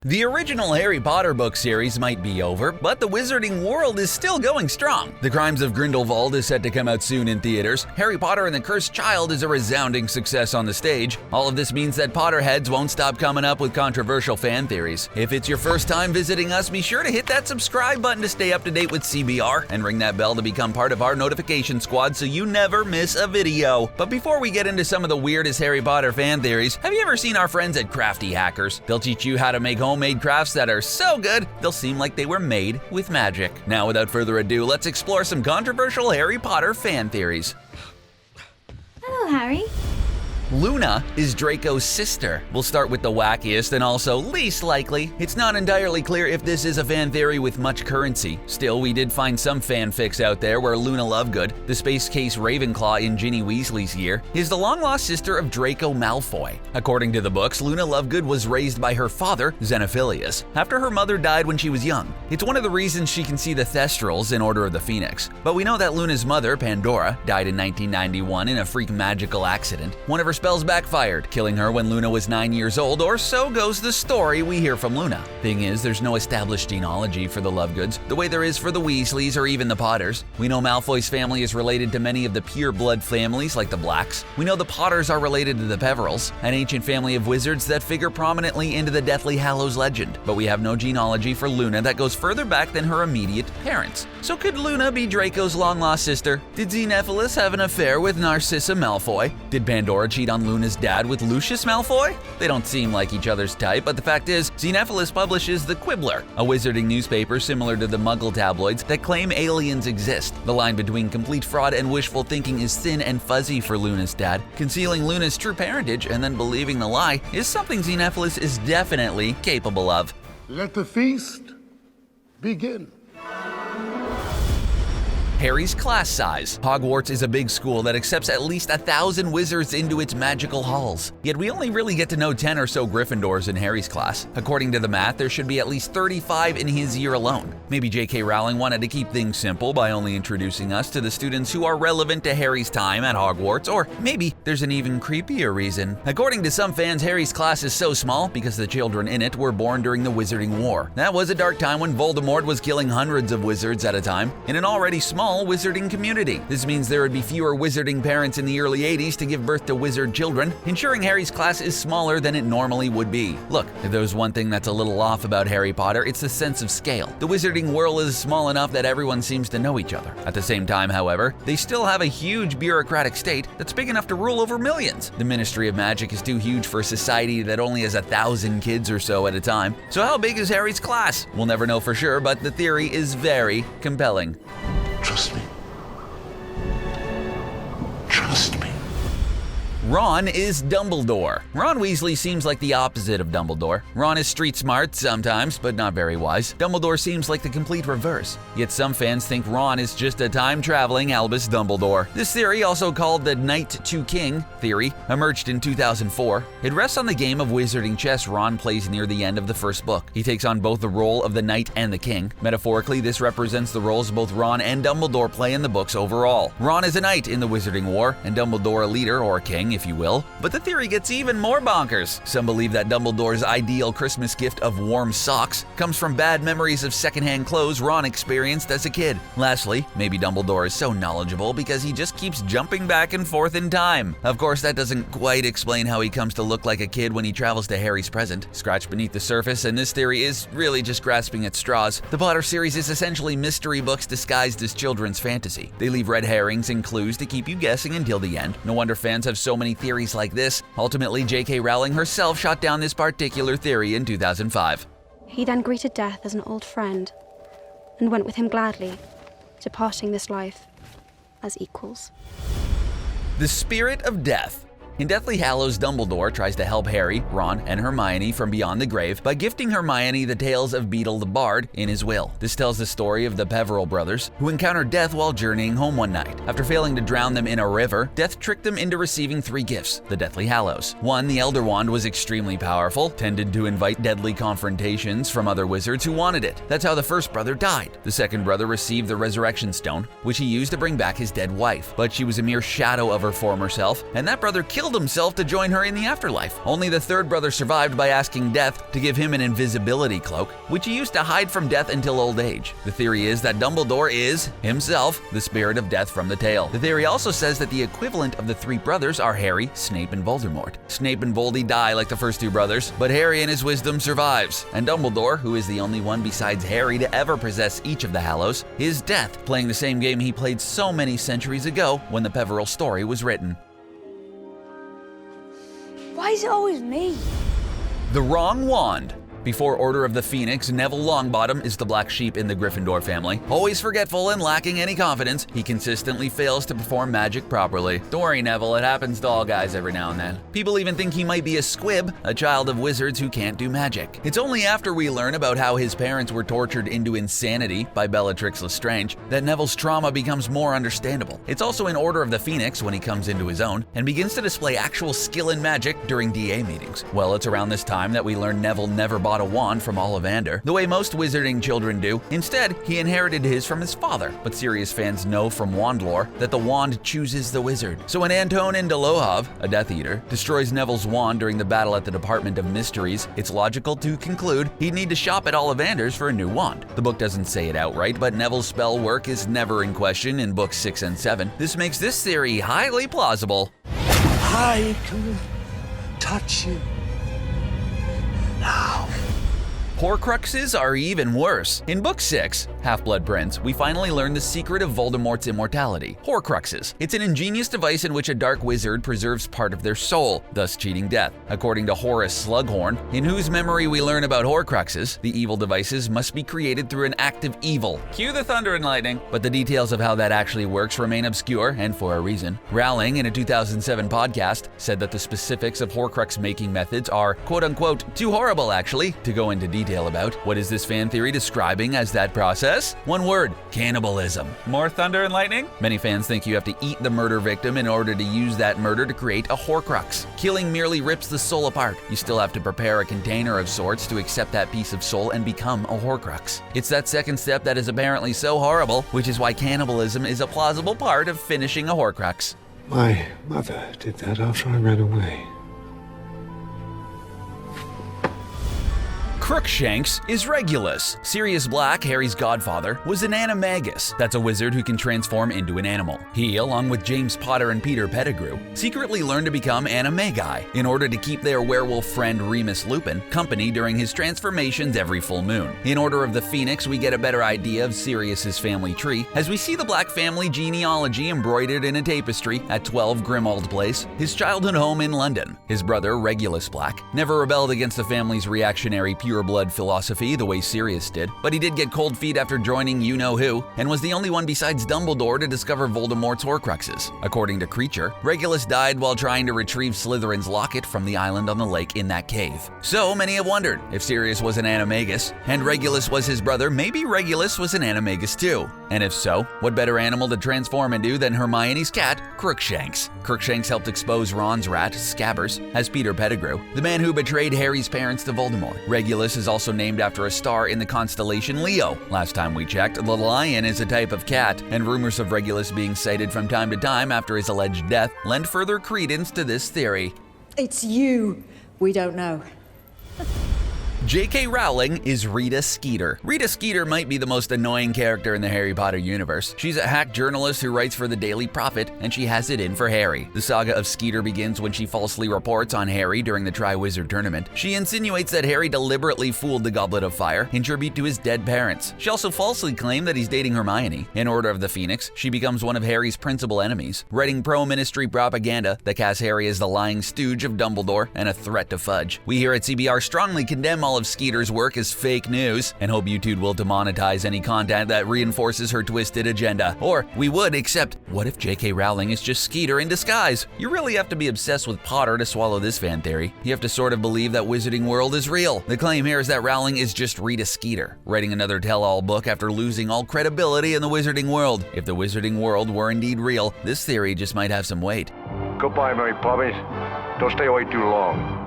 The original Harry Potter book series might be over, but the wizarding world is still going strong. The Crimes of Grindelwald is set to come out soon in theaters. Harry Potter and the Cursed Child is a resounding success on the stage. All of this means that Potterheads won't stop coming up with controversial fan theories. If it's your first time visiting us, be sure to hit that subscribe button to stay up to date with CBR and ring that bell to become part of our notification squad so you never miss a video. But before we get into some of the weirdest Harry Potter fan theories, have you ever seen our friends at Crafty Hackers? They'll teach you how to make homemade crafts that are so good, they'll seem like they were made with magic. Now, without further ado, let's explore some controversial Harry Potter fan theories. Hello, Harry. Luna is Draco's sister. We'll start with the wackiest and also least likely. It's not entirely clear if this is a fan theory with much currency. Still, we did find some fanfics out there where Luna Lovegood, the space case Ravenclaw in Ginny Weasley's year, is the long-lost sister of Draco Malfoy. According to the books, Luna Lovegood was raised by her father, Xenophilius, after her mother died when she was young. It's one of the reasons she can see the Thestrals in Order of the Phoenix. But we know that Luna's mother, Pandora, died in 1991 in a freak magical accident. One of her spells backfired, killing her when Luna was 9 years old, or so goes the story we hear from Luna. Thing is, there's no established genealogy for the Lovegoods, the way there is for the Weasleys or even the Potters. We know Malfoy's family is related to many of the pure blood families like the Blacks. We know the Potters are related to the Peverils, an ancient family of wizards that figure prominently into the Deathly Hallows legend. But we have no genealogy for Luna that goes further back than her immediate parents. So could Luna be Draco's long-lost sister? Did Xenophilius have an affair with Narcissa Malfoy? Did Pandora cheat on Luna's dad with Lucius Malfoy? They don't seem like each other's type, but the fact is, Xenophilius publishes The Quibbler, a wizarding newspaper similar to the Muggle tabloids that claim aliens exist. The line between complete fraud and wishful thinking is thin and fuzzy for Luna's dad. Concealing Luna's true parentage and then believing the lie is something Xenophilius is definitely capable of. Let the feast begin. Harry's class size. Hogwarts is a big school that accepts at least 1,000 wizards into its magical halls. Yet we only really get to know 10 or so Gryffindors in Harry's class. According to the math, there should be at least 35 in his year alone. Maybe J.K. Rowling wanted to keep things simple by only introducing us to the students who are relevant to Harry's time at Hogwarts, or maybe there's an even creepier reason. According to some fans, Harry's class is so small because the children in it were born during the Wizarding War. That was a dark time when Voldemort was killing hundreds of wizards at a time in an already small wizarding community. This means there would be fewer wizarding parents in the early 80s to give birth to wizard children, ensuring Harry's class is smaller than it normally would be. Look, if there's one thing that's a little off about Harry Potter, it's the sense of scale. The wizarding world is small enough that everyone seems to know each other. At the same time, however, they still have a huge bureaucratic state that's big enough to rule over millions. The Ministry of Magic is too huge for a society that only has 1,000 kids or so at a time. So how big is Harry's class? We'll never know for sure, but the theory is very compelling. Trust me. Trust me. Ron is Dumbledore. Ron Weasley seems like the opposite of Dumbledore. Ron is street smart sometimes, but not very wise. Dumbledore seems like the complete reverse. Yet some fans think Ron is just a time-traveling Albus Dumbledore. This theory, also called the Knight to King theory, emerged in 2004. It rests on the game of wizarding chess Ron plays near the end of the first book. He takes on both the role of the knight and the king. Metaphorically, this represents the roles both Ron and Dumbledore play in the books overall. Ron is a knight in the Wizarding War, and Dumbledore a leader or a king, if you will. But the theory gets even more bonkers. Some believe that Dumbledore's ideal Christmas gift of warm socks comes from bad memories of secondhand clothes Ron experienced as a kid. Lastly, maybe Dumbledore is so knowledgeable because he just keeps jumping back and forth in time. Of course, that doesn't quite explain how he comes to look like a kid when he travels to Harry's present. Scratch beneath the surface, and this theory is really just grasping at straws. The Potter series is essentially mystery books disguised as children's fantasy. They leave red herrings and clues to keep you guessing until the end. No wonder fans have so many theories like this. Ultimately, J.K. Rowling herself shot down this particular theory in 2005. He then greeted death as an old friend and went with him gladly, departing this life as equals. The Spirit of Death. In Deathly Hallows, Dumbledore tries to help Harry, Ron, and Hermione from beyond the grave by gifting Hermione the tales of Beedle the Bard in his will. This tells the story of the Peveril brothers, who encountered death while journeying home one night. After failing to drown them in a river, death tricked them into receiving 3 gifts, the Deathly Hallows. One, the Elder Wand, was extremely powerful, tended to invite deadly confrontations from other wizards who wanted it. That's how the first brother died. The second brother received the Resurrection Stone, which he used to bring back his dead wife. But she was a mere shadow of her former self, and that brother killed killed himself to join her in the afterlife. Only the third brother survived by asking Death to give him an invisibility cloak, which he used to hide from Death until old age. The theory is that Dumbledore is, himself, the spirit of Death from the tale. The theory also says that the equivalent of the three brothers are Harry, Snape, and Voldemort. Snape and Voldy die like the first two brothers, but Harry in his wisdom survives. And Dumbledore, who is the only one besides Harry to ever possess each of the Hallows, is Death, playing the same game he played so many centuries ago when the Peveril story was written. Why is it always me? The wrong wand. Before Order of the Phoenix, Neville Longbottom is the black sheep in the Gryffindor family. Always forgetful and lacking any confidence, he consistently fails to perform magic properly. Don't worry, Neville, it happens to all guys every now and then. People even think he might be a squib, a child of wizards who can't do magic. It's only after we learn about how his parents were tortured into insanity by Bellatrix Lestrange that Neville's trauma becomes more understandable. It's also in Order of the Phoenix when he comes into his own and begins to display actual skill in magic during DA meetings. Well, it's around this time that we learn Neville never bought a wand from Ollivander, the way most wizarding children do. Instead, he inherited his from his father. But Sirius fans know from wand lore that the wand chooses the wizard. So when Antonin Dolohov, a Death Eater, destroys Neville's wand during the battle at the Department of Mysteries, it's logical to conclude he'd need to shop at Ollivander's for a new wand. The book doesn't say it outright, but Neville's spell work is never in question in books 6 and 7. This makes this theory highly plausible. I can touch you now. Horcruxes are even worse. In Book 6, Half-Blood Prince, we finally learn the secret of Voldemort's immortality. Horcruxes. It's an ingenious device in which a dark wizard preserves part of their soul, thus cheating death. According to Horace Slughorn, in whose memory we learn about Horcruxes, the evil devices must be created through an act of evil. Cue the thunder and lightning. But the details of how that actually works remain obscure, and for a reason. Rowling, in a 2007 podcast, said that the specifics of Horcrux making methods are quote-unquote too horrible actually to go into detail about. What is this fan theory describing as that process? One word: cannibalism. More thunder and lightning? Many fans think you have to eat the murder victim in order to use that murder to create a Horcrux. Killing merely rips the soul apart. You still have to prepare a container of sorts to accept that piece of soul and become a Horcrux. It's that second step that is apparently so horrible, which is why cannibalism is a plausible part of finishing a Horcrux. My mother did that after I ran away. Crookshanks is Regulus. Sirius Black, Harry's godfather, was an animagus. That's a wizard who can transform into an animal. He, along with James Potter and Peter Pettigrew, secretly learned to become animagi in order to keep their werewolf friend Remus Lupin company during his transformations every full moon. In Order of the Phoenix, we get a better idea of Sirius's family tree as we see the Black family genealogy embroidered in a tapestry at 12 Grimmauld Place, his childhood home in London. His brother, Regulus Black, never rebelled against the family's reactionary pure-blood philosophy the way Sirius did, but he did get cold feet after joining you-know-who, and was the only one besides Dumbledore to discover Voldemort's Horcruxes. According to Creature, Regulus died while trying to retrieve Slytherin's locket from the island on the lake in that cave. So many have wondered, if Sirius was an animagus, and Regulus was his brother, maybe Regulus was an animagus too. And if so, what better animal to transform into than Hermione's cat, Crookshanks? Crookshanks helped expose Ron's rat, Scabbers, as Peter Pettigrew, the man who betrayed Harry's parents to Voldemort. Regulus is also named after a star in the constellation Leo. Last time we checked, the lion is a type of cat, and rumors of Regulus being sighted from time to time after his alleged death lend further credence to this theory. It's you. We don't know. J.K. Rowling is Rita Skeeter. Rita Skeeter might be the most annoying character in the Harry Potter universe. She's a hack journalist who writes for the Daily Prophet, and she has it in for Harry. The saga of Skeeter begins when she falsely reports on Harry during the Triwizard Tournament. She insinuates that Harry deliberately fooled the Goblet of Fire in tribute to his dead parents. She also falsely claimed that he's dating Hermione. In Order of the Phoenix, she becomes one of Harry's principal enemies, writing pro-ministry propaganda that casts Harry as the lying stooge of Dumbledore and a threat to Fudge. We here at CBR strongly condemn all of Skeeter's work as fake news, and hope YouTube will demonetize any content that reinforces her twisted agenda. Or we would, except what if J.K. Rowling is just Skeeter in disguise? You really have to be obsessed with Potter to swallow this fan theory. You have to sort of believe that Wizarding World is real. The claim here is that Rowling is just Rita Skeeter, writing another tell-all book after losing all credibility in the Wizarding World. If the Wizarding World were indeed real, this theory just might have some weight. Goodbye, Mary Poppins. Don't stay away too long.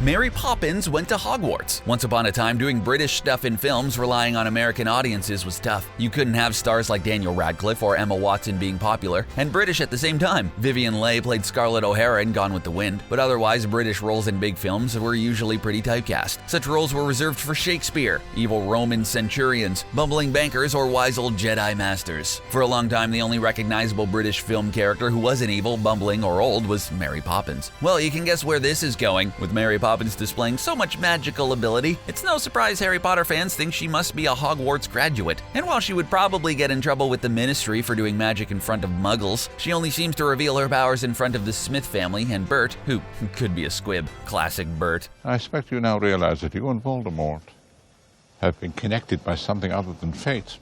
Mary Poppins went to Hogwarts. Once upon a time, doing British stuff in films relying on American audiences was tough. You couldn't have stars like Daniel Radcliffe or Emma Watson being popular and British at the same time. Vivian Leigh played Scarlett O'Hara in Gone with the Wind, but otherwise British roles in big films were usually pretty typecast. Such roles were reserved for Shakespeare, evil Roman centurions, bumbling bankers, or wise old Jedi masters. For a long time, the only recognizable British film character who wasn't evil, bumbling, or old was Mary Poppins. Well, you can guess where this is going. With Mary Poppins displaying so much magical ability, it's no surprise Harry Potter fans think she must be a Hogwarts graduate. And while she would probably get in trouble with the Ministry for doing magic in front of muggles, she only seems to reveal her powers in front of the Smith family and Bert, who could be a squib. Classic Bert. I expect you now realize that you and Voldemort have been connected by something other than fate.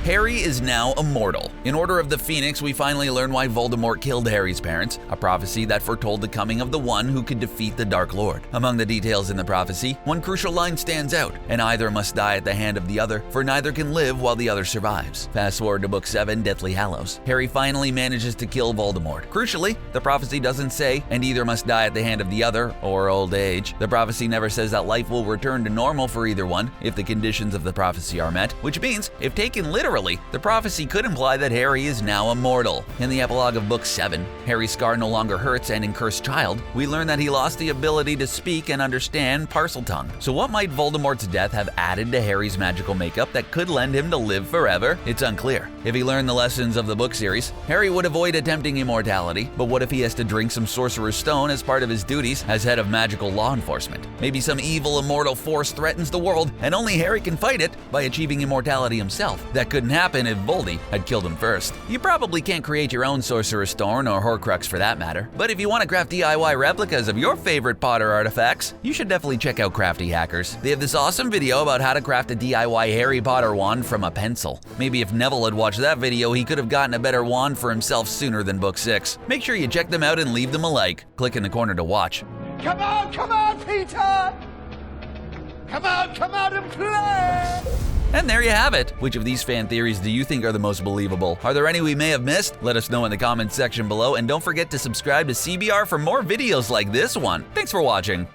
Harry is now immortal. In Order of the Phoenix, we finally learn why Voldemort killed Harry's parents, a prophecy that foretold the coming of the one who could defeat the Dark Lord. Among the details in the prophecy, one crucial line stands out, and either must die at the hand of the other, for neither can live while the other survives. Fast forward to Book 7, Deathly Hallows. Harry finally manages to kill Voldemort. Crucially, the prophecy doesn't say, and either must die at the hand of the other, or old age. The prophecy never says that life will return to normal for either one, if the conditions of the prophecy are met, which means, if taken literally, the prophecy could imply that Harry is now immortal. In the epilogue of Book 7, Harry's scar no longer hurts, and in Cursed Child, we learn that he lost the ability to speak and understand Parseltongue. So what might Voldemort's death have added to Harry's magical makeup that could lend him to live forever? It's unclear. If he learned the lessons of the book series, Harry would avoid attempting immortality, but what if he has to drink some Sorcerer's Stone as part of his duties as head of magical law enforcement? Maybe some evil immortal force threatens the world, and only Harry can fight it by achieving immortality himself. That couldn't happen if Voldy had killed him first. You probably can't create your own Sorcerer's Stone or Horcrux for that matter, but if you want to craft DIY replicas of your favorite Potter artifacts, you should definitely check out Crafty Hackers. They have this awesome video about how to craft a DIY Harry Potter wand from a pencil. Maybe if Neville had watched that video, he could have gotten a better wand for himself sooner than Book 6. Make sure you check them out and leave them a like. Click in the corner to watch. Come on, Peter! Come out and play! And there you have it. Which of these fan theories do you think are the most believable? Are there any we may have missed? Let us know in the comments section below, and don't forget to subscribe to CBR for more videos like this one. Thanks for watching.